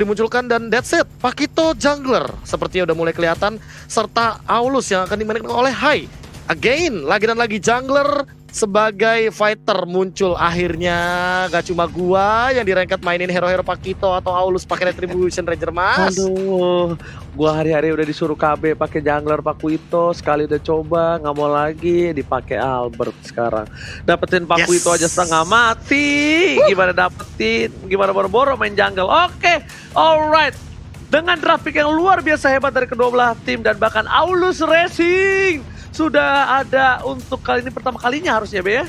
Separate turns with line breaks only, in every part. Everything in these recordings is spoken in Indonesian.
dimunculkan dan that's it. Pakito jungler sepertinya udah mulai kelihatan serta Aulus yang akan dimainkan oleh Hai. Again, lagi dan lagi jungler sebagai fighter muncul akhirnya. Gak cuma gua yang direngket mainin hero-hero Pakito atau Aulus pakai Retribution Ranger Mas.
Aduh, gua hari-hari udah disuruh KB pakai jungler Pakuito, sekali udah coba, nggak mau lagi dipakai Albert sekarang. Dapetin Pakuito aja setengah mati. Gimana dapetin? Gimana boro-boro main jungle? Oke, alright. Dengan grafik yang luar biasa hebat dari kedua belah tim dan bahkan Aulus Racing sudah ada untuk kali ini pertama kalinya harusnya Be ya.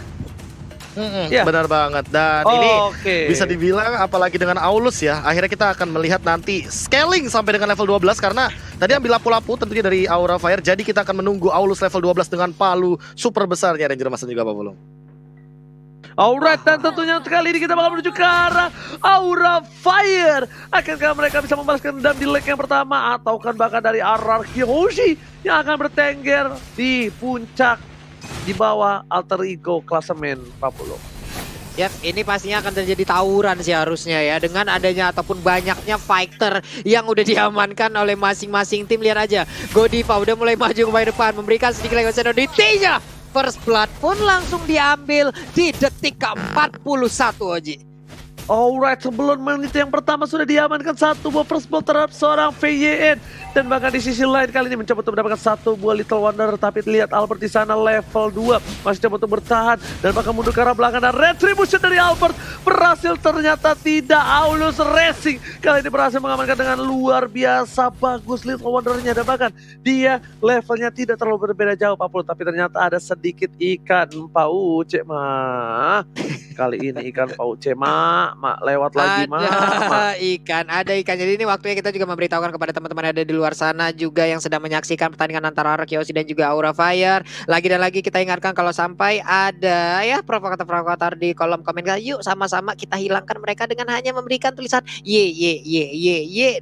Ya. Benar banget dan ini bisa dibilang apalagi dengan Aulus ya, akhirnya kita akan melihat nanti scaling sampai dengan level 12 karena tadi ambil lapu-lapu tentunya dari Aura Fire, jadi kita akan menunggu Aulus level 12 dengan palu super besarnya Ranger Mas dan juga Pak Pulung.
Alright, dan tentunya kali ini kita bakal menuju ke arah Aura Fire. Akankah mereka bisa membalaskan dendam di leg yang pertama atau kan bahkan dari RRQ Hoshi yang akan bertengger di puncak di bawah alter ego klasemen Papulo.
Yap, ini pastinya akan terjadi tawuran sih harusnya ya. Dengan adanya ataupun banyaknya fighter yang udah diamankan oleh masing-masing tim. Lihat aja, Godiva udah mulai maju ke depan, memberikan sedikit lagi senoditinya. First blood pun langsung diambil di detik ke-41 Oji.
Alright, sebelum menit yang pertama sudah diamankan satu buah first blood terhadap seorang VYN. Dan bahkan di sisi lain kali ini mencoba untuk mendapatkan satu buah Little Wonder. Tapi lihat Albert di sana level 2. Masih coba untuk bertahan dan bahkan mundur ke arah belakang. Dan Retribution dari Albert berhasil, ternyata tidak. Aulus Racing kali ini berhasil mengamankan dengan luar biasa bagus Little Wondernya. Dan bahkan dia levelnya tidak terlalu berbeda jauh Pak Pul. Tapi ternyata ada sedikit ikan Pauce mah. Kali ini ikan Pauce mah lewat lagi mah.
Ada ikan. Jadi ini waktunya kita juga memberitahukan kepada teman-teman yang ada di luar sana juga yang sedang menyaksikan pertandingan antara Arkeosi dan juga Aura Fire. Lagi dan lagi kita ingatkan kalau sampai ada ya provokator-provokator di kolom komen, yuk sama-sama kita hilangkan mereka dengan hanya memberikan tulisan Y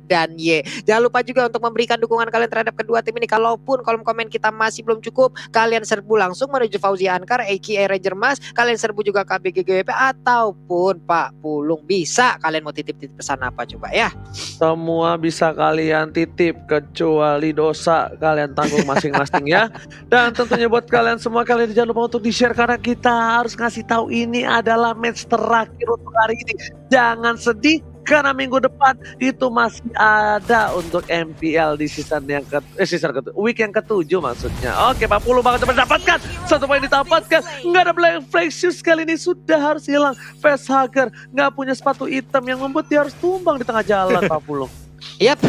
dan Y. Jangan lupa juga untuk memberikan dukungan kalian terhadap kedua tim ini. Kalaupun kolom komen kita masih belum cukup, kalian serbu langsung menuju Fauzi Ankar aka Ranger Mas. Kalian serbu juga KBGGWP ataupun Pak Pulung. Bisa kalian mau titip-titip pesan apa coba ya?
Semua bisa kalian titip kecuali dosa kalian tanggung masing-masing ya. Dan tentunya buat kalian semua, kalian jangan lupa untuk di-share karena kita harus ngasih tahu ini adalah match terakhir untuk hari ini. Jangan sedih karena minggu depan itu masih ada untuk MPL di season yang week yang ketujuh maksudnya. Oke, Pak Pulu bakal mendapatkan satu poin didapatkan. Nggak ada Black Flag Shoes kali ini, sudah harus hilang. Facehugger nggak punya sepatu hitam yang membuat dia harus tumbang di tengah jalan Pak Pulu.
Yap,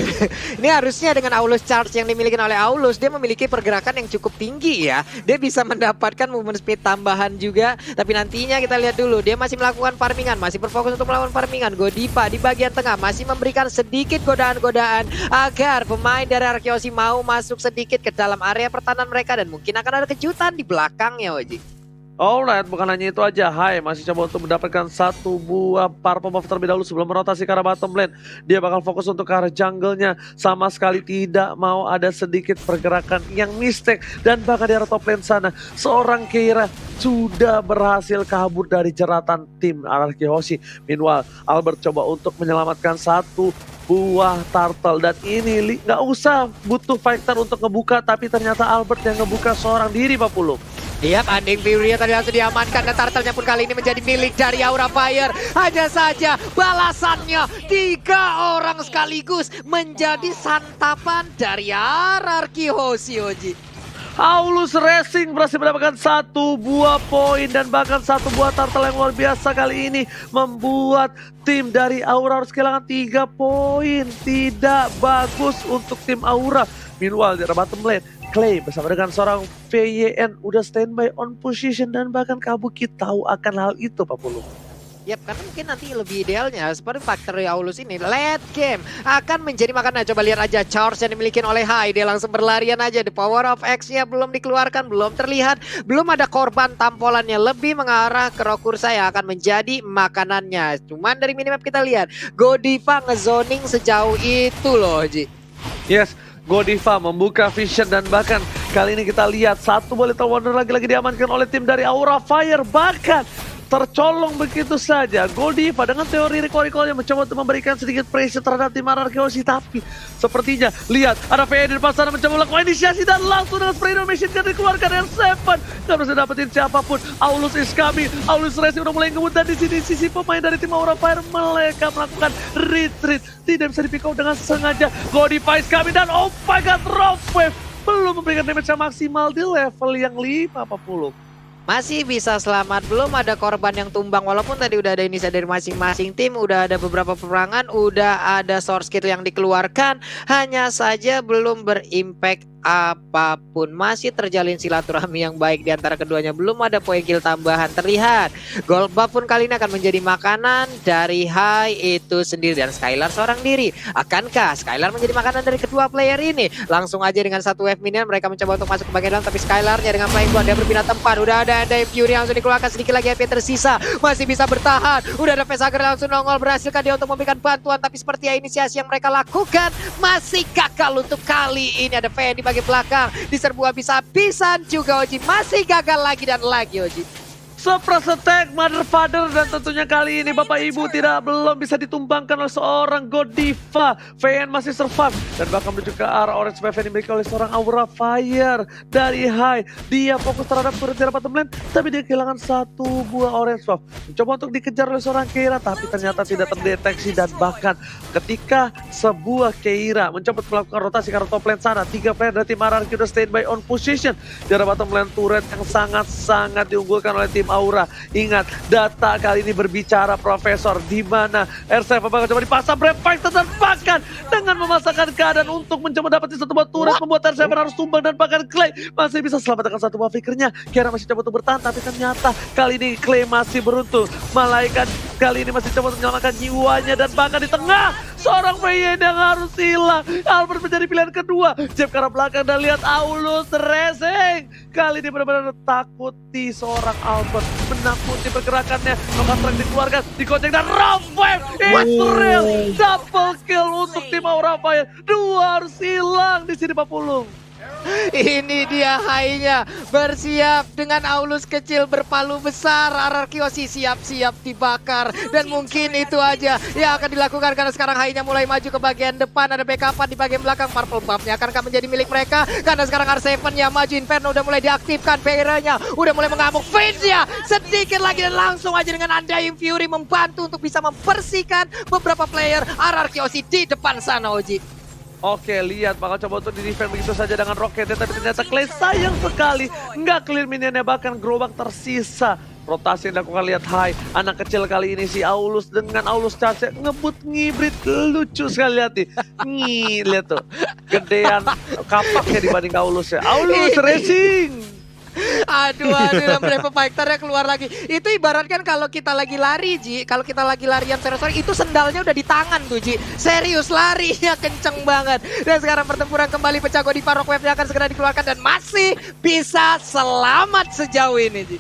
ini harusnya dengan Aulus Charge yang dimiliki oleh Aulus, dia memiliki pergerakan yang cukup tinggi ya. Dia bisa mendapatkan movement speed tambahan juga. Tapi nantinya kita lihat dulu, dia masih melakukan farmingan, masih berfokus untuk melakukan farmingan. Godiva di bagian tengah masih memberikan sedikit godaan-godaan agar pemain dari Arkeosi mau masuk sedikit ke dalam area pertahanan mereka. Dan mungkin akan ada kejutan di belakangnya Oji.
Alright, bukan hanya itu aja, Hai masih coba untuk mendapatkan satu buah purple buff terlebih dahulu sebelum merotasi ke arah bottom lane. Dia bakal fokus untuk ke arah jungle-nya, sama sekali tidak mau ada sedikit pergerakan yang mistake. Dan bahkan di arah top lane sana, seorang Keira sudah berhasil kabur dari jeratan tim RRQ Hoshi. Meanwhile, Albert coba untuk menyelamatkan satu buah turtle. Dan ini nggak usah butuh fighter untuk ngebuka, tapi ternyata Albert yang ngebuka seorang diri Pak Pulung.
Yap, Undying Fury tadi langsung diamankan dan turtle-nya pun kali ini menjadi milik dari Aura Fire. Hanya saja balasannya 3 orang sekaligus menjadi santapan dari RRQ Hoshi Oji.
Aulus Racing berhasil mendapatkan satu buah poin dan bahkan satu buah turtle yang luar biasa kali ini membuat tim dari Aura harus kehilangan 3 poin. Tidak bagus untuk tim Aura. Meanwhile di bottom lane, Clay bersama dengan seorang VYN udah standby on position dan bahkan Kabuki tahu akan hal itu Pak Pulu.
Yap, karena mungkin nanti lebih idealnya seperti Factory Aulus ini late game akan menjadi makanan. Coba lihat aja charge yang dimiliki oleh Hai, dia langsung berlarian aja. The power of X-nya belum dikeluarkan, belum terlihat, belum ada korban tampolannya, lebih mengarah ke Rokursa yang akan menjadi makanannya. Cuman dari minimap kita lihat Godiva ngezoning sejauh itu loh Ji.
Yes, Godiva membuka vision dan bahkan kali ini kita lihat satu buah Little Wonder lagi-lagi diamankan oleh tim dari Aura Fire. Bahkan tercolong begitu saja. Goldiva dengan teori recall-recall yang mencoba untuk memberikan sedikit pressure terhadap tim RRQC, tapi sepertinya lihat ada VE di depan sana mencoba melakukan inisiasi dan langsung dengan spray machine gun dikeluarkan R7. Gak bisa dapetin siapapun. Aulus is coming, Aulus Racing udah mulai ngebut dan di sini sisi pemain dari tim Aura Fire mereka melakukan retreat. Tidak bisa di-pick out dengan sengaja. Goldiva is coming dan oh my god, Rob Wave belum memberikan damage yang maksimal di level yang 50.
Masih bisa selamat, belum ada korban yang tumbang walaupun tadi udah ada inisiatif dari masing-masing tim, udah ada beberapa peperangan, udah ada source kit yang dikeluarkan, hanya saja belum berimpact apapun. Masih terjalin silaturahmi yang baik di antara keduanya, belum ada poin kill tambahan terlihat. Gold buff pun kali ini akan menjadi makanan dari Hai itu sendiri dan Skylar seorang diri. Akankah Skylar menjadi makanan dari kedua player ini? Langsung aja dengan satu wave minion mereka mencoba untuk masuk ke bagian dalam, tapi Skylarnya dengan flying blood dia berpindah tempat. Udah ada Fury yang langsung dikeluarkan, sedikit lagi HP tersisa, masih bisa bertahan. Udah ada Facehager langsung nongol, berhasilkan dia untuk memberikan bantuan, tapi seperti inisiasi yang mereka lakukan masih gagal untuk kali ini. Ada VE di bagian belakang, diserbu habis-habisan juga Oji, masih gagal lagi dan lagi Oji.
Surprise attack Mother Father dan tentunya kali ini Bapak Ibu belum bisa ditumbangkan oleh seorang Goldiva. VN masih survive dan bahkan menuju ke arah Orange Wave yang dimiliki oleh seorang Aura Fire dari Hai. Dia fokus terhadap turret di bottom lane tapi dia kehilangan satu buah Orange Wave. Mencoba untuk dikejar oleh seorang Keira tapi ternyata tidak terdeteksi dan bahkan ketika sebuah Keira mencoba melakukan rotasi ke arah top lane sana, 3 player dari tim RRQ udah standby on position di arah bottom lane turret yang sangat-sangat diunggulkan oleh tim Aura. Ingat, data kali ini berbicara Profesor, di mana R7 bakal coba dipasang Brave Fighter dan bahkan dengan memasakkan keadaan untuk mencoba dapetin satu buah turret membuat R7 harus tumbang dan bahkan Clay masih bisa selamatkan satu buah flickernya. Kira masih coba untuk bertahan tapi ternyata kali ini Clay masih beruntung. Malaikat kali ini masih coba untuk menyelamatkan jiwanya dan bahkan di tengah seorang Feyen yang harus hilang. Albert menjadi pilihan kedua. Jab ke arah belakang dan lihat Aulus Racing. Kali ini benar-benar takuti seorang Albert, menakuti pergerakannya. Nokastrek dikeluarkan, dikocek dan Rob Wave. It's real. Double kill untuk tim Aura Fire. 2 harus hilang di sini Pak Pulung.
Ini dia Hai-nya bersiap dengan Aulus kecil berpalu besar. RRQC siap-siap dibakar dan mungkin itu aja yang akan dilakukan karena sekarang Hai-nya mulai maju ke bagian depan. Ada backupan di bagian belakang. Purple buff-nya akan menjadi milik mereka karena sekarang R7-nya maju. Inferno udah mulai diaktifkan, PR-nya udah mulai mengamuk. Vince-nya sedikit lagi dan langsung aja dengan Undying Fury membantu untuk bisa membersihkan beberapa player RRQC di depan sana Oji.
Oke, lihat bakal coba untuk di-defend begitu saja dengan roketnya, tapi ternyata Clay sayang sekali nggak clear minionnya, bahkan gerobak tersisa. Rotasi yang dilakukan, lihat Hai, anak kecil kali ini si Aulus dengan Aulus charge ngebut ngibrit, lucu sekali lihat nih. Lihat tuh, gedean kapaknya dibanding Aulus ya. Aulus Racing.
Aduh, dan Brave Fighter-nya keluar lagi. Itu ibaratkan kalau kita lagi lari, Ji. Kalau kita lagi larian serius, itu sendalnya udah di tangan tuh, Ji. Serius, larinya kenceng banget. Dan sekarang pertempuran kembali pecah. Goldiva Rock Wave-nya akan segera dikeluarkan dan masih bisa selamat sejauh ini, Ji.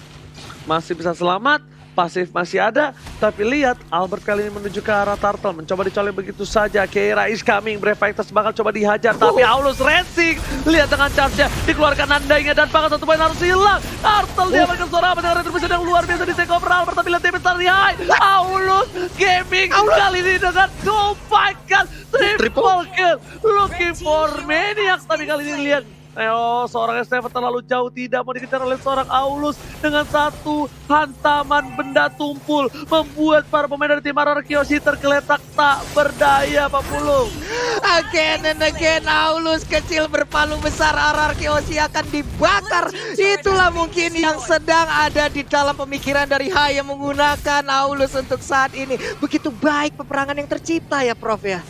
Masih bisa selamat. Pasif masih ada, tapi lihat Albert kali ini menuju ke arah Turtle, mencoba dicolek begitu saja. Keira is coming, Brave Fighters bakal coba dihajar, tapi Aulus Racing, lihat dengan charge-nya, dikeluarkan andainya dan bahkan satu poin harus hilang. Turtle dia berikan suara dengan retribution yang luar biasa di take over Albert, tapi lihat damage dari Hai. Aulus Gaming kali ini dengan kompakan triple kill, looking for Maniacs, tapi kali ini lihat seorang S7 terlalu jauh, tidak mau dikejar oleh seorang Aulus dengan satu hantaman benda tumpul membuat para pemain dari tim RRQC tergeletak tak berdaya Pak Pulung.
Again and again Aulus kecil berpalu besar, RRQC akan dibakar. Itulah mungkin yang sedang ada di dalam pemikiran dari Hai yang menggunakan Aulus untuk saat ini. Begitu baik peperangan yang tercipta ya Prof ya.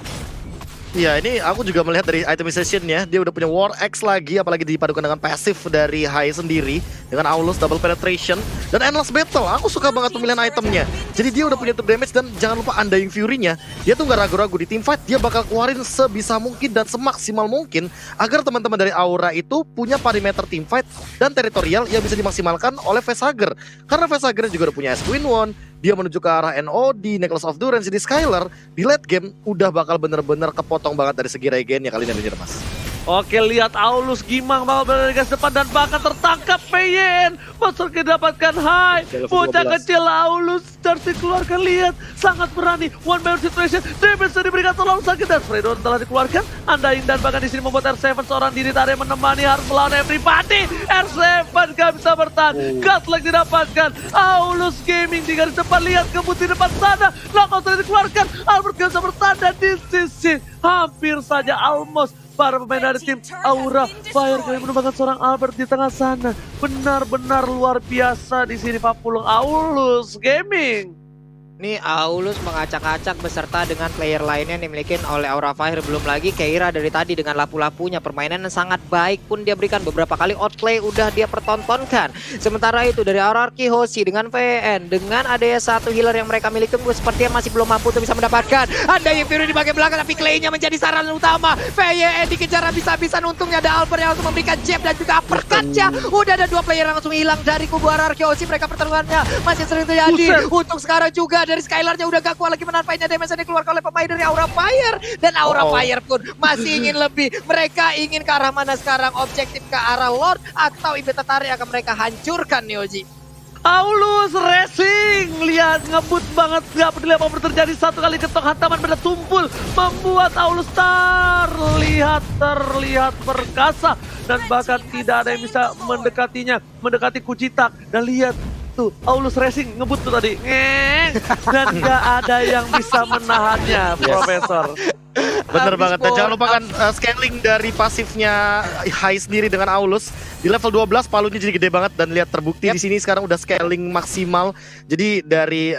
Iya, ini aku juga melihat dari itemization-nya, dia udah punya War Axe lagi, apalagi dipadukan dengan pasif dari Hai sendiri, dengan Aulus double penetration dan endless battle. Aku suka banget pemilihan itemnya. Jadi dia udah punya top damage dan jangan lupa Undying Fury-nya. Dia tuh gak ragu-ragu di team fight, dia bakal keluarin sebisa mungkin dan semaksimal mungkin agar teman-teman dari Aura itu punya perimeter team fight dan teritorial yang bisa dimaksimalkan oleh Facehager. Karena Facehager juga udah punya Queen One, dia menuju ke arah NOD, Necklace of Durance di Skylar, di late game udah bakal bener-bener kepotong banget dari segi regen ya kali ini Mas.
Oke, lihat Aulus Gimang bakal berada di garis depan dan bahkan tertangkap PYN. Masuk dapatkan high. Bocah kecil Aulus harus dikeluarkan, lihat. Sangat berani. One man situation. Damage diberikan terlalu sakit dan Fredo telah dikeluarkan. Andain dan bahkan di sini membuat R7 seorang diri tarik menemani harus melawan everybody. R7 gak bisa bertahan. Godlike didapatkan. Aulus Gaming di garis depan. Lihat kebut di depan sana. Knockout sudah dikeluarkan. Albert gak bisa bertahan dan di sisi hampir saja almost para pemain dari tim Aura Fire kali menemukan seorang Albert di tengah sana. Benar-benar luar biasa di sini Pak Pulung. Aulus Gaming.
Nih Aulus mengacak-acak beserta dengan player lainnya yang dimiliki oleh Aura Fire. Belum lagi Keira dari tadi dengan lapu-lapunya. Permainan yang sangat baik pun dia berikan. Beberapa kali outplay udah dia pertontonkan. Sementara itu dari Aurarki Hoshi dengan VN. Dengan adanya satu healer yang mereka miliki, sepertinya masih belum mampu untuk bisa mendapatkan. Ada yang Fury di bagian belakang tapi Clay-nya menjadi saran utama. VN dikejar habis-habisan. Untungnya ada Albert yang langsung memberikan jab dan juga uppercut-nya. Udah ada dua player yang langsung hilang dari kubu Aurarki Hoshi. Mereka pertarungannya masih sering terjadi. Untuk sekarang juga dari Skylar-nya udah gak kuat lagi menampainya damage yang dikeluarkan oleh pemain dari Aura Fire. Dan Aura Fire pun masih ingin lebih. Mereka ingin ke arah mana sekarang? Objektif ke arah Lord atau Ibetatari akan mereka hancurkan Neoji.
Aulus Racing, lihat ngebut banget, gak peduli apa pun terjadi. Satu kali ketok hantaman pada tumpul membuat Aulus terlihat perkasa dan bahkan tidak ada yang bisa mendekatinya, mendekati Kucitak. Dan lihat tuh Aulus Racing ngebut tuh tadi dan gak ada yang bisa menahannya. Profesor
Bener banget, dan jangan lupakan scaling dari pasifnya Hai sendiri dengan Aulus. Di level 12 palunya jadi gede banget dan lihat terbukti di sini sekarang udah scaling maksimal. Jadi dari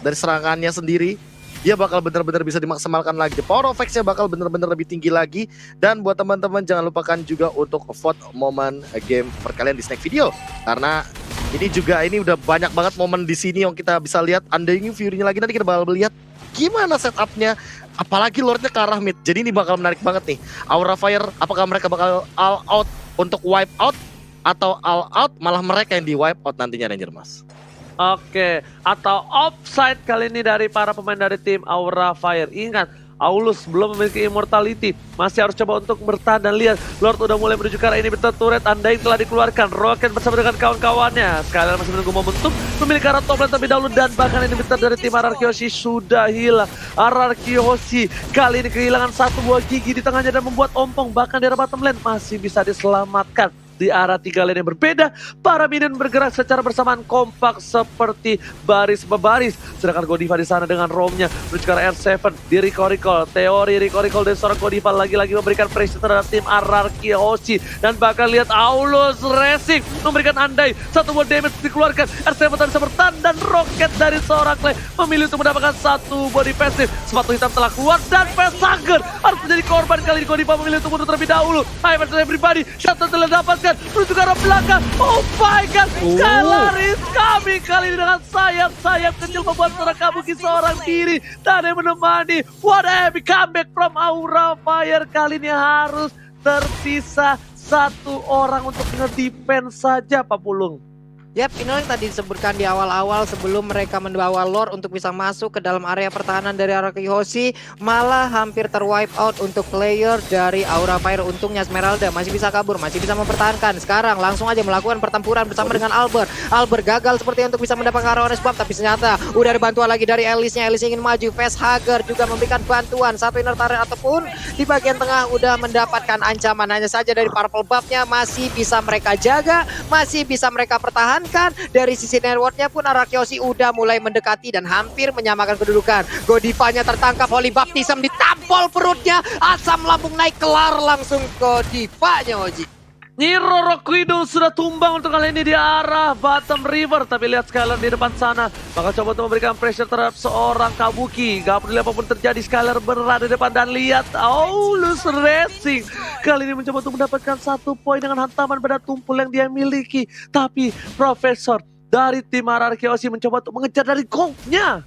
serangannya sendiri dia bakal bener-bener bisa dimaksimalkan lagi. Power of X-nya bakal bener-bener lebih tinggi lagi. Dan buat teman-teman jangan lupakan juga untuk vote momen game per kalian di snack video. Karena ini udah banyak banget momen di sini yang kita bisa lihat. Undying Fury-nya lagi, nanti kita bakal lihat gimana setupnya. Apalagi Lordnya ke arah mid. Jadi ini bakal menarik banget nih. Aura Fire, apakah mereka bakal all out untuk wipe out, atau all out malah mereka yang di wipe out nantinya, Ranger Mas?
Oke, atau offside kali ini dari para pemain dari tim Aura Fire. Ingat, Aulus belum memiliki immortality, masih harus coba untuk bertahan. Dan lihat, Lord udah mulai menuju ke arah ini, turret Undying telah dikeluarkan. Rocket bersama dengan kawan-kawannya sekalian masih menunggu momentum memiliki arah top lane terlebih dahulu. Dan bahkan ini dari tim Aurarki Hoshi sudah hilang. Aurarki Hoshi kali ini kehilangan satu buah gigi di tengahnya dan membuat ompong. Bahkan di arah bottom lane masih bisa diselamatkan. Di arah tiga lane yang berbeda, para minion bergerak secara bersamaan kompak seperti baris berbaris. Sedangkan Godiva di sana dengan roamnya menuju ke arah R7 di recall. Teori recall dari seorang Godiva lagi-lagi memberikan pressure terhadap tim Aurarki Hoshi. Dan bahkan lihat Aulus Racing memberikan andai satu buah damage dikeluarkan. R7 tak bisa bertahan dan roket dari seorang Clay memilih untuk mendapatkan satu buah defensive. Sepatu hitam telah keluar dan Vesager harus menjadi korban. Kali ini Godiva memilih untuk mundur terlebih dahulu. Hai versus everybody, Shuttle telah dapatkan menuju ke arah belakang. Oh my god, Skylar is coming kali ini dengan sayap-sayap kecil membuat seorang Kabuki seorang diri. Tak ada yang menemani. What a epic comeback from Aura Fire. Kali ini harus tersisa satu orang untuk nge-defense saja, Pak Pulung.
Yap, ini yang tadi disebutkan di awal-awal sebelum mereka membawa Lord untuk bisa masuk ke dalam area pertahanan dari Aurarki Hoshi, malah hampir terwipe out untuk player dari Aura Fire. Untungnya Esmeralda masih bisa kabur, masih bisa mempertahankan. Sekarang langsung aja melakukan pertempuran bersama dengan Albert. Albert gagal seperti untuk bisa mendapatkan Aurora Swap, tapi ternyata udah ada bantuan lagi dari Elisnya. Elis ingin maju, Vesager juga memberikan bantuan. Satu inner turret ataupun di bagian tengah udah mendapatkan ancaman. Hanya saja dari purple buff-nya masih bisa mereka jaga, masih bisa mereka pertahankan. Dari sisi networknya pun Aurarki Hoshi udah mulai mendekati dan hampir menyamakan kedudukan. Godivanya tertangkap, Holy Baptism ditampol perutnya, asam lambung naik, kelar langsung Godivanya Hoji.
Nyiro Rockwidow sudah tumbang untuk kali ini di arah bottom river. Tapi lihat Skylar di depan sana, bakal coba untuk memberikan pressure terhadap seorang Kabuki. Gak peduli apapun terjadi, Skylar berada di depan. Dan lihat Aulus Racing kali ini mencoba untuk mendapatkan satu poin dengan hantaman pada tumpul yang dia miliki. Tapi Profesor dari tim Aurarki Hoshi mencoba untuk mengejar dari goldnya.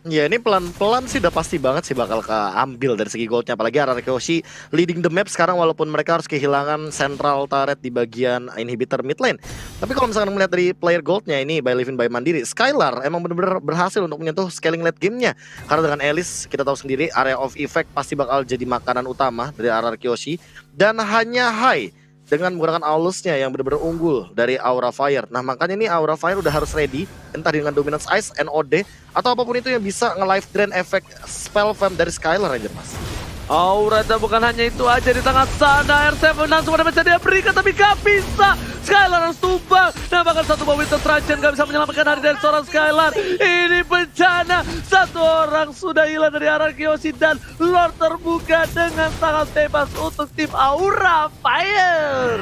Ya ini pelan-pelan sih udah pasti banget sih bakal keambil dari segi goldnya. Apalagi RRQ Yoshi leading the map sekarang walaupun mereka harus kehilangan central turret di bagian inhibitor mid lane. Tapi kalau misalkan melihat dari player goldnya ini by Livin by Mandiri, Skylar emang bener-bener berhasil untuk menyentuh scaling late gamenya. Karena dengan Alice kita tahu sendiri area of effect pasti bakal jadi makanan utama dari RRQ Yoshi. Dan hanya Hai dengan menggunakan Aulusnya yang benar-benar unggul dari Aura Fire. Nah makanya ini Aura Fire udah harus ready, entah dengan Dominance Ice, NOD, atau apapun itu yang bisa nge-life drain efek spell fam dari Skylar aja mas.
Aura dan bukan hanya itu aja di tengah sana, R7 langsung ada mencari dia berikan tapi gak bisa. Skylar harus tumbang. Nah bahkan satu bawah Winter Trajan gak bisa menyelamatkan hari dari seorang Skylar. Ini bencana. Satu orang sudah hilang dari RRQ Yoshi dan Lord terbuka dengan sangat bebas untuk tim Aura Fire.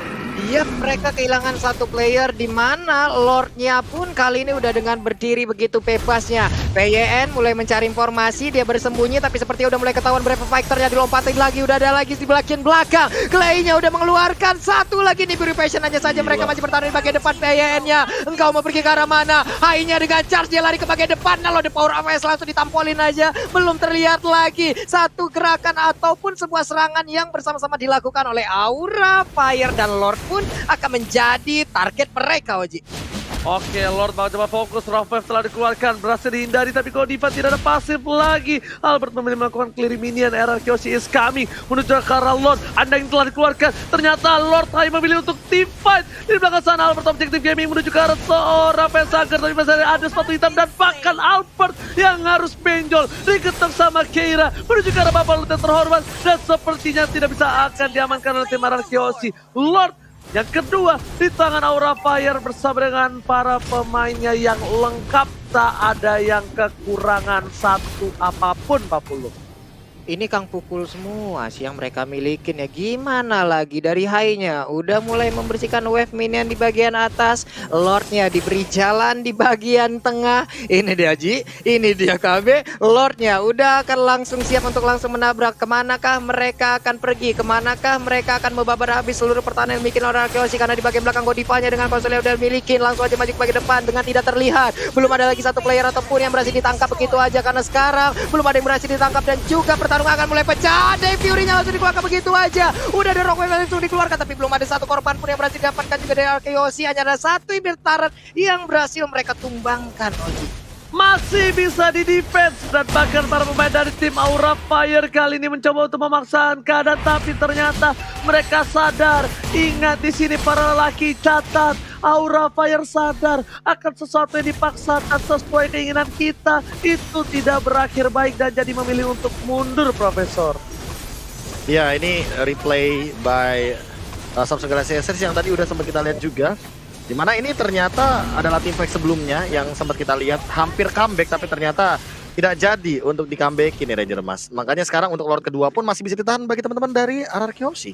Iya, mereka kehilangan satu player di mana Lordnya pun kali ini udah dengan berdiri begitu bebasnya. PYN mulai mencari informasi, dia bersembunyi tapi seperti udah mulai ketahuan Brave Fighter-nya dilompatin lagi, udah ada lagi di bagian belakang. Clay-nya udah mengeluarkan satu lagi nih Purification aja saja mereka masih bertahan di bagian depan PYN-nya. Engkau mau pergi ke arah mana? Hai-nya dengan charge dia lari ke bagian depan. Nah, lo the power of AS langsung ditampolin aja. Belum terlihat lagi satu gerakan ataupun sebuah serangan yang bersama-sama dilakukan oleh Aura Fire dan Lord pun akan menjadi target mereka, Oji.
Oke, Lord mau coba fokus. Rough Wave telah dikeluarkan, berhasil dihindari, tapi Godiva tidak ada pasif lagi. Albert memilih melakukan clear minion. RRQ Yoshi is coming menuju ke arah Lord. Anda yang telah dikeluarkan, ternyata Lord hanya memilih untuk team fight. Di belakang sana Albert Objective Gaming menuju ke arah seorang Pesager, tapi masih ada sepatu hitam dan bahkan Albert yang harus benjol diketok sama Keira menuju ke arah Bapak Lute terhormat dan sepertinya tidak bisa akan diamankan oleh tim RRQ Yoshi. Lord yang kedua di tangan Aura Fire bersama dengan para pemainnya yang lengkap, tak ada yang kekurangan satu apapun Pak Pulu.
Ini Kang pukul semua sih yang mereka milikin ya. Gimana lagi dari high-nya udah mulai membersihkan wave minion di bagian atas. Lordnya diberi jalan di bagian tengah. Ini dia Ji, ini dia KB. Lordnya udah akan langsung siap untuk langsung menabrak. Kemanakah mereka akan pergi? Kemanakah mereka akan membabar habis seluruh pertahanan yang bikin orang Yoshi. Karena di bagian belakang Godivanya dengan konsol yang udah milikin langsung aja maju ke bagian depan dengan tidak terlihat. Belum ada lagi satu player ataupun yang berhasil ditangkap begitu aja. Karena sekarang belum ada yang berhasil ditangkap dan juga pertarungan akan mulai pecah. Dave Fury-nya langsung dikeluarkan begitu aja. Udah ada Rockwell langsung dikeluarkan tapi belum ada satu korban pun yang berhasil didapatkan juga dari RRQ Yoshi. Hanya ada satu Inhibitor turret yang berhasil mereka tumbangkan, Oji.
Masih bisa di-defense dan bahkan para pemain dari tim Aura Fire kali ini mencoba untuk memaksakan keadaan tapi ternyata mereka sadar. Ingat di sini para lelaki, catat Aura Fire sadar akan sesuatu yang dipaksakan sesuai keinginan kita itu tidak berakhir baik dan jadi memilih untuk mundur, Profesor.
Ya ini replay by Samsung Galaxy S yang tadi udah sempat kita lihat juga. Dimana ini ternyata adalah team fight sebelumnya yang sempat kita lihat hampir comeback tapi ternyata tidak jadi untuk di comeback ini Ranger Mas. Makanya sekarang untuk Lord kedua pun masih bisa ditahan bagi teman-teman dari RRQ Yoshi.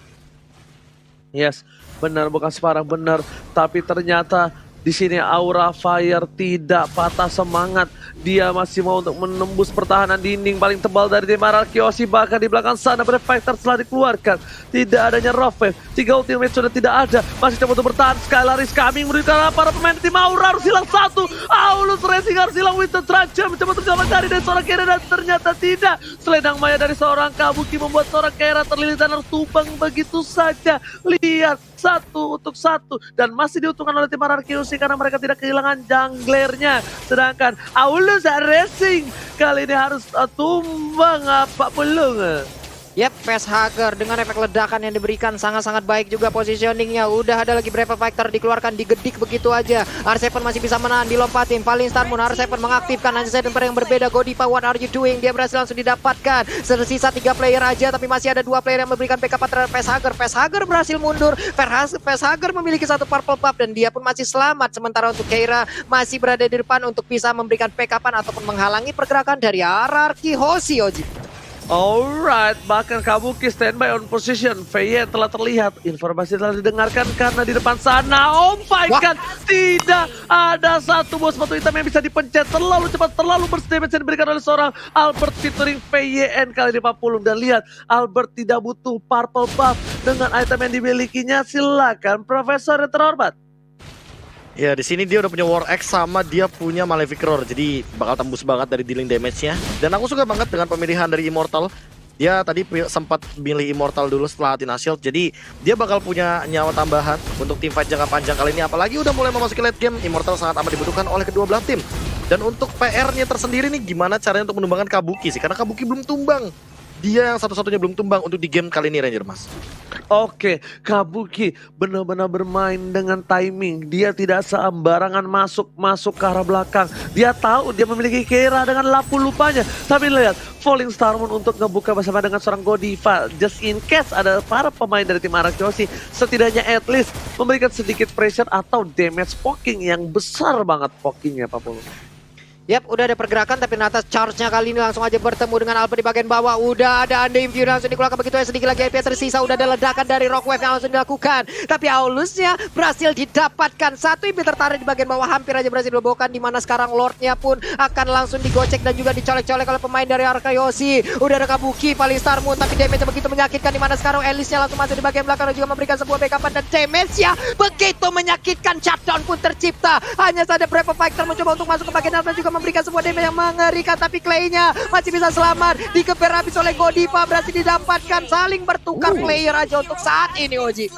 Yes, benar bukan separang benar, tapi ternyata di sini Aura Fire tidak patah semangat. Dia masih mau untuk menembus pertahanan dinding paling tebal dari tim RRQ Yoshi. Bahkan di belakang sana Brave Fighter telah dikeluarkan. Tidak adanya Rough Wave, 3 ultimate sudah tidak ada. Masih coba untuk bertahan, Skylar is coming menuju ke arah para pemain tim Aura. Harus hilang satu, Aulus Racing harus hilang. Winter Trajan mencoba untuk selamatkan dari seorang Keira dan ternyata tidak. Selendang maya dari seorang Kabuki membuat seorang Keira terlilit dan harus tumbang begitu saja. Lihat, satu untuk satu dan masih diuntungkan oleh tim RRQ Yoshi karena mereka tidak kehilangan junglernya. Sedangkan Aulus Racing kali ini harus tumbang apa belum.
Yep, Facehugger dengan efek ledakan yang diberikan sangat-sangat baik juga positioningnya. Udah ada lagi Brave Fighter dikeluarkan, digedik begitu aja. R7 masih bisa menahan, dilompatin. Falling Star Moon, R7 mengaktifkan Undecided Emperor yang berbeda. Godiva, what are you doing? Dia berhasil langsung didapatkan. Tersisa 3 player aja, tapi masih ada 2 player yang memberikan backup terhadap Facehugger. Facehugger berhasil mundur. Facehugger memiliki satu purple buff dan dia pun masih selamat. Sementara untuk Keira masih berada di depan untuk bisa memberikan backupan ataupun menghalangi pergerakan dari RRQ Yoshi, Oji.
Alright, bahkan Kabuki standby on position. VY telah terlihat, informasi telah didengarkan karena di depan sana. Oh my god, tidak ada satu bos sepatu hitam yang bisa dipencet. Terlalu cepat, terlalu berdamage yang diberikan oleh seorang Albert featuring VYN kali ini Pak Pulung. Dan lihat, Albert tidak butuh purple buff dengan item yang dimilikinya. Silakan Profesor yang terhormat.
Ya di sini dia udah punya War Axe sama dia punya Malefic Roar, jadi bakal tembus banget dari dealing damage-nya. Dan aku suka banget dengan pemilihan dari Immortal. Dia tadi sempat milih Immortal dulu setelah Athena Shield, jadi dia bakal punya nyawa tambahan untuk tim fight jangka panjang kali ini. Apalagi udah mulai memasuki late game, Immortal sangat amat dibutuhkan oleh kedua belah tim. Dan untuk PR-nya tersendiri nih, gimana caranya untuk menumbangkan Kabuki sih? Karena Kabuki belum tumbang. Dia yang satu-satunya belum tumbang untuk di game kali ini, Ranger Mas.
Oke, Kabuki benar-benar bermain dengan timing. Dia tidak sembarangan masuk ke arah belakang. Dia tahu dia memiliki Keira dengan lapu lupanya. Tapi lihat, Falling Star Moon untuk ngebuka bersama dengan seorang Godiva. Just in case ada para pemain dari tim Arakiyoshi, setidaknya at least memberikan sedikit pressure atau damage poking yang besar banget pokingnya, Pak Polo.
Yap, udah ada pergerakan tapi ternyata charge-nya kali ini langsung aja bertemu dengan Albert di bagian bawah. Udah ada Undying Fury langsung dikeluarkan begitu ya, sedikit lagi HP tersisa. Udah ada ledakan dari Rockwave yang langsung dilakukan. Tapi Aulusnya berhasil didapatkan. Satu IP tertarik di bagian bawah, hampir aja berhasil dibobokan. Dimana sekarang Lord-nya pun akan langsung digocek dan juga dicolek-colek oleh pemain dari Arakiyoshi. Udah ada Kabuki, Falling Star Moon, tapi damage-nya begitu menyakitkan. Dimana sekarang Alice-nya langsung masuk di bagian belakang dan juga memberikan sebuah backup dan damage-nya begitu menyakitkan. Shutdown pun tercipta. Hanya saja Brave Fighter mencoba untuk masuk ke bagian dalam dan juga memberikan sebuah damage yang mengerikan, tapi Clay-nya masih bisa selamat. Dikeber habis oleh Godiva, berhasil didapatkan. Saling bertukar player aja untuk saat ini, Oji.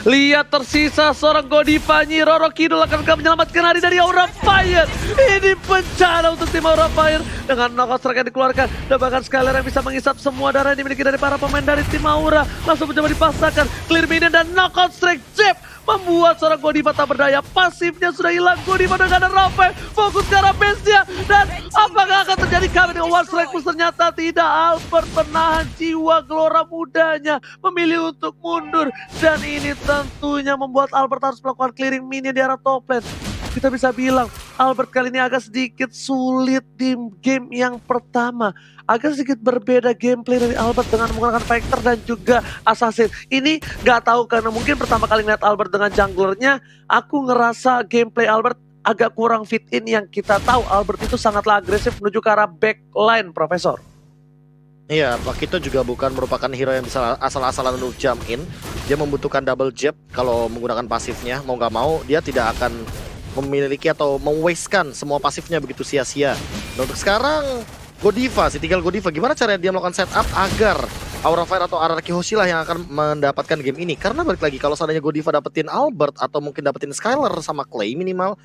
Lihat tersisa seorang Godiva, Nyi Roro Kidul akan menyelamatkan hari dari Aura Fire. Ini bencana untuk tim Aura Fire dengan knockout strike yang dikeluarkan dan bahkan Skylar yang bisa mengisap semua darah yang dimiliki dari para pemain dari tim Aura. Langsung mencoba dipaksakan clear minion dan knockout strike Jeb membuat seorang Godiva tak berdaya. Pasifnya sudah hilang. Godiva dengan Rafael fokus ke arah base-nya. Dan apakah akan terjadi kami dengan One Strike Push? Ternyata tidak. Albert menahan jiwa gelora mudanya, memilih untuk mundur. Dan ini tentunya membuat Albert harus melakukan clearing minion di arah top lane. Kita bisa bilang Albert kali ini agak sedikit sulit di game yang pertama. Agak sedikit berbeda gameplay dari Albert dengan menggunakan Vector dan juga Assassin. Ini gak tahu karena mungkin pertama kali ngeliat Albert dengan junglernya, aku ngerasa gameplay Albert agak kurang fit in. Yang kita tahu Albert itu sangatlah agresif menuju ke arah backline, Profesor.
Iya, Pakito juga bukan merupakan hero yang bisa asal-asalan untuk jump in. Dia membutuhkan double jab kalau menggunakan pasifnya. Mau gak mau dia tidak akan memiliki atau mewastekan semua pasifnya begitu sia-sia. Nah, untuk sekarang Godiva sih, tinggal Godiva. Gimana caranya dia melakukan setup agar Aura Fire atau Arakiyoshi lah yang akan mendapatkan game ini. Karena balik lagi, kalau seandainya Godiva dapetin Albert atau mungkin dapetin Skylar sama Clay minimal,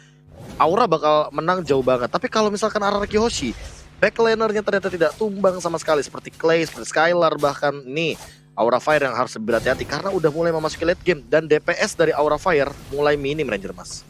Aura bakal menang jauh banget. Tapi kalau misalkan Arakiyoshi, backlanernya ternyata tidak tumbang sama sekali, seperti Clay, seperti Skylar, bahkan nih Aura Fire yang harus berhati-hati karena udah mulai memasuki late game. Dan DPS dari Aura Fire mulai minim, Ranger Mas.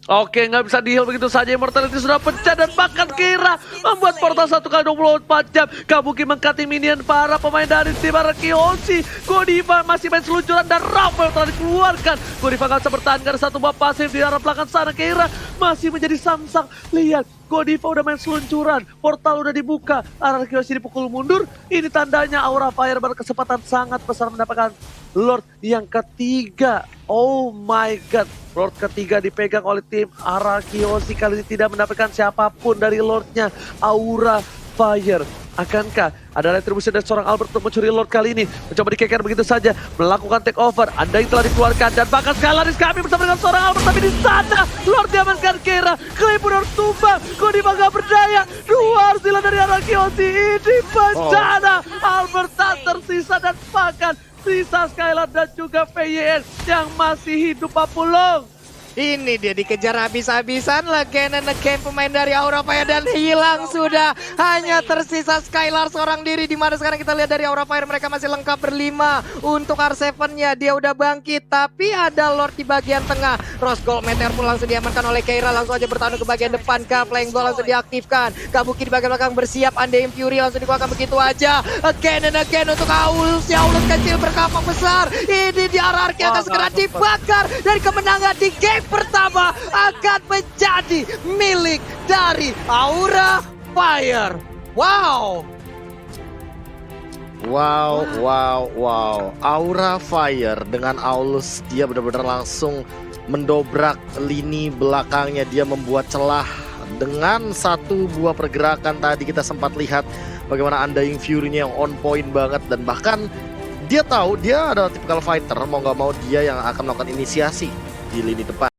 Oke, nggak bisa di-heal begitu saja. Immortality sudah pecah dan bahkan Keira membuat portal 1x24 jam. Kabuki mengcutting minion para pemain dari tim Arakiyoshi. Godiva masih main seluncuran dan Rafael telah dikeluarkan. Godiva nggak bisa bertahan karena satu buah pasif di arah belakang sana. Keira masih menjadi samsak. Lihat, Godiva udah main seluncuran, portal udah dibuka, Arakiyoshi dipukul mundur. Ini tandanya Aura Fire berkesempatan sangat besar mendapatkan Lord yang ketiga. Oh my god, Lord ketiga dipegang oleh tim Arakiyoshi. Kali ini tidak mendapatkan siapapun dari Lordnya, Aura Fire. Akankah ada retribusi dari seorang Albert untuk mencuri Lord kali ini? Mencoba dikeker begitu saja, melakukan take over. Anda yang telah dikeluarkan dan bahkan Skylaris kami bersama dengan seorang Albert. Tapi di sana Lord diamankan Keira. Clay pun harus tumbang. Godiva gak berdaya. Dua arsilan dari Arakiyoshi. Ini bencana. Albert tak tersisa dan bahkan sisa Skylar dan juga VYN yang masih hidup, Papulong.
Ini dia dikejar habis-habisan again and again pemain dari Aura Fire dan hilang sudah. Hanya tersisa Skylar seorang diri, di mana sekarang kita lihat dari Aura Fire mereka masih lengkap berlima. Untuk R7-nya dia udah bangkit, tapi ada Lord di bagian tengah. Rose Gold Meteor pun langsung diamankan oleh Keira, langsung aja bertahan ke bagian depan. Flying Ball langsung diaktifkan. Kabuki di bagian belakang bersiap, Undying Fury langsung dikeluarkan begitu aja. Again and again untuk Aulus. Aulus kecil berkapak besar. Ini di RRQ akan segera dibakar dari kemenangan di game pertama akan menjadi milik dari Aura Fire. Wow.
Wow. Aura Fire dengan Aulus, dia benar-benar langsung mendobrak lini belakangnya. Dia membuat celah dengan satu buah pergerakan. Tadi kita sempat lihat bagaimana Undying Fury-nya yang on point banget. Dan bahkan dia tahu dia adalah tipikal fighter, mau gak mau dia yang akan melakukan inisiasi di lini depan.